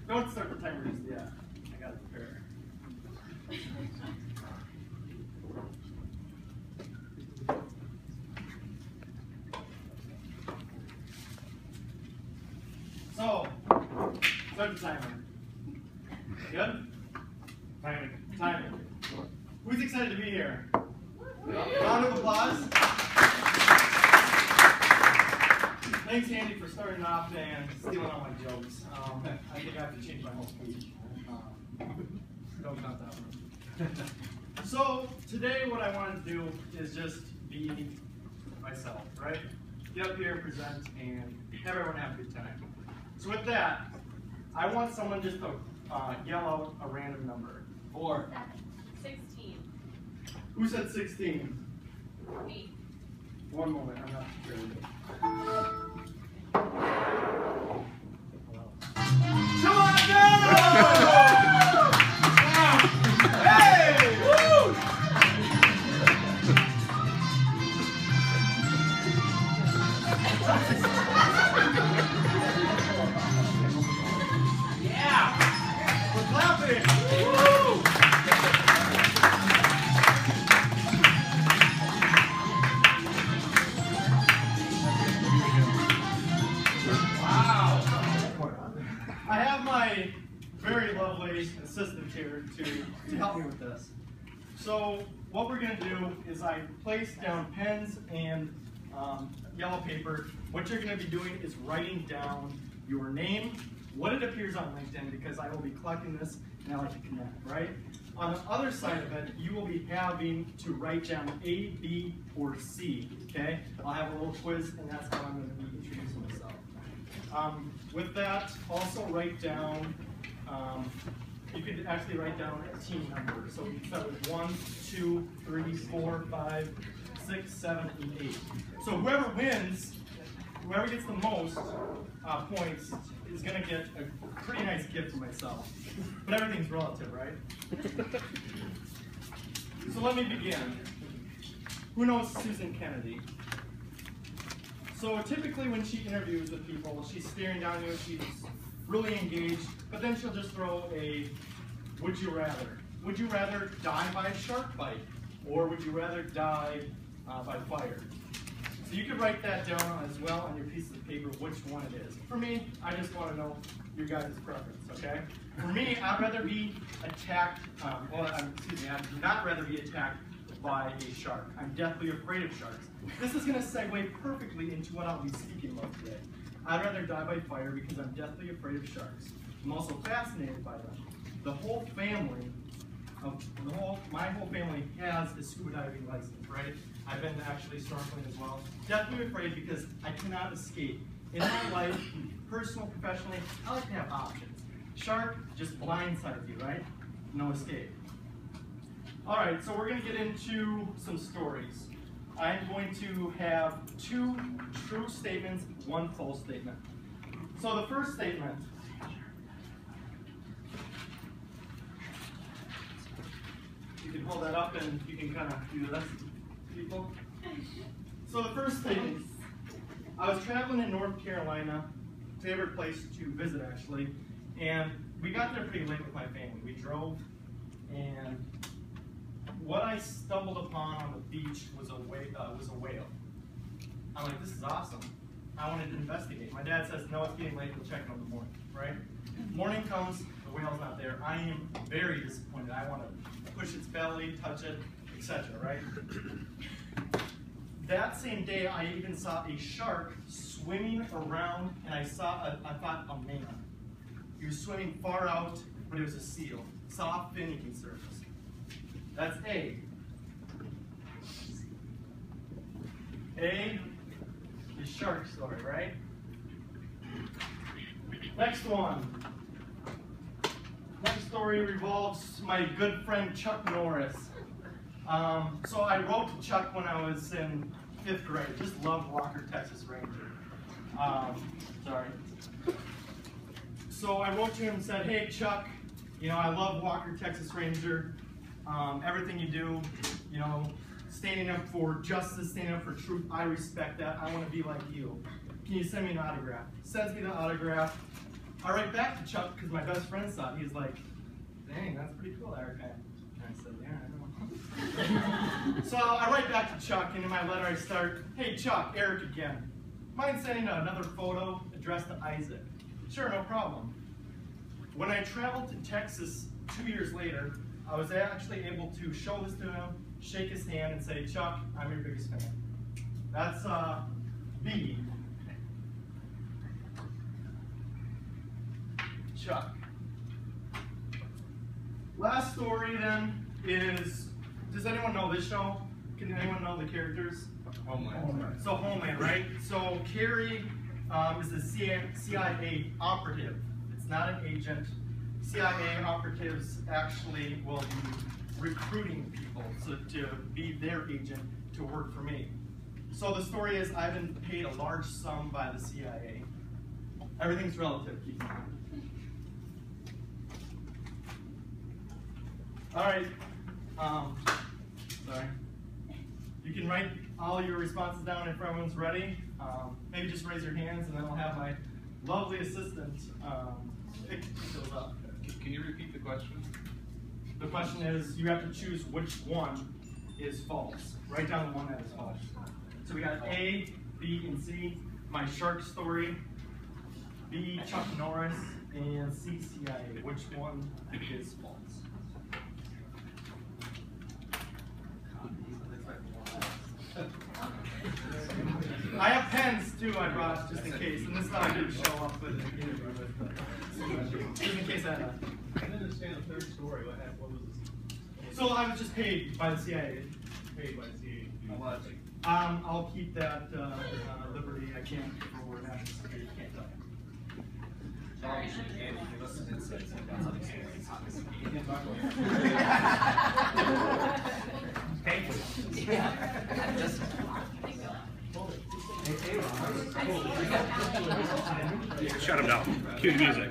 Don't start the timer just yet. I gotta prepare. So, start the timer. Good? Timing. Who's excited to be here? Round of applause. Thanks, Andy, for starting off and stealing all my jokes. I think I have to change my whole speech. Don't count that one. So, today what I want to do is just be myself, right? Get up here, present, and have everyone have a good time. So with that, I want someone just to yell out a random number. 4. 16. Who said 16? 8. One moment, I'm not prepared. Come on, girls! Hey! Woo! Yeah! We're clapping! Woo! I have my very lovely assistant here to help me with this. So what we're going to do is I place down pens and yellow paper. What you're going to be doing is writing down your name, what it appears on LinkedIn, because I will be collecting this and I like to connect, right? On the other side of it, you will be having to write down A, B, or C, okay? I'll have a little quiz, and that's how I'm going to be introducing myself. With that, also write down, you could actually write down a team number. So we start with 1, 2, 3, 4, 5, 6, 7, and 8. So whoever wins, whoever gets the most points is going to get a pretty nice gift for myself. But everything's relative, right? So let me begin. Who knows Susan Kennedy? So typically when she interviews with people, she's staring down you, she's really engaged, but then she'll just throw a would you rather. Would you rather die by a shark bite, or would you rather die by fire? So you could write that down as well on your piece of paper which one it is. For me, I just want to know your guys' preference, okay? For me, I'd rather be attacked, I'd not rather be attacked by a shark. I'm deathly afraid of sharks. This is going to segue perfectly into what I'll be speaking about today. I'd rather die by fire because I'm deathly afraid of sharks. I'm also fascinated by them. The whole family, my whole family has a scuba diving license, right? I've been actually snorkeling as well. Deathly afraid because I cannot escape. In my life, personal, professionally, I like to have options. Shark just blindsides you, right? No escape. All right, so we're going to get into some stories. I'm going to have 2 true statements, 1 false statement. So the first statement. You can hold that up and you can kind of do this, people. So the first statement. I was traveling in North Carolina, favorite place to visit actually, and we got there pretty late with my family. We drove, and what I stumbled upon on the beach was a whale. I'm like, this is awesome. I wanted to investigate. My dad says, no, it's getting late, we'll check it in the morning, right? Morning comes, the whale's not there. I am very disappointed. I want to push its belly, touch it, etc., right? That same day, I even saw a shark swimming around, and I thought a man. He was swimming far out, but it was a seal. Soft, finicky surface. That's A. A is shark story, right? Next one. Next story revolves my good friend Chuck Norris. So I wrote to Chuck when I was in 5th grade. Just loved Walker, Texas Ranger. Sorry. So I wrote to him and said, hey Chuck, I love Walker, Texas Ranger. Everything you do, standing up for justice, standing up for truth, I respect that. I want to be like you. Can you send me an autograph? Sends me the autograph. I write back to Chuck because my best friend saw it. He's like, dang, that's pretty cool, Eric. And I said, yeah, I know. So I write back to Chuck, and in my letter I start, hey Chuck, Eric again. Mind sending another photo addressed to Isaac? Sure, no problem. When I traveled to Texas 2 years later, I was actually able to show this to him, shake his hand, and say, Chuck, I'm your biggest fan. That's B. Chuck. Last story then is, does anyone know this show? Can anyone know the characters? Homeland. So Homeland, right? So Carrie is a CIA operative. It's not an agent. CIA operatives actually will be recruiting people to be their agent to work for me. So the story is I've been paid a large sum by the CIA. Everything's relative, keep in mind. All right. Sorry. You can write all your responses down if everyone's ready. Maybe just raise your hands, and then I'll have my lovely assistant pick those up. Can you repeat the question? The question is, you have to choose which one is false. Write down the one that is false. So we got A, B, and C. My shark story. B, Chuck Norris, and C, CIA. Which one is false? I have pens too I brought just in case, and this is how I didn't show up with the interview just in case I had a... I didn't understand the third story. What was this? So I was just paid by the CIA. Paid by CA. How much? I'll keep that liberty. I can't forward national security. Can't tell you. Sorry. Give us some insights about how the experience happens. Shut him down. Cue the music.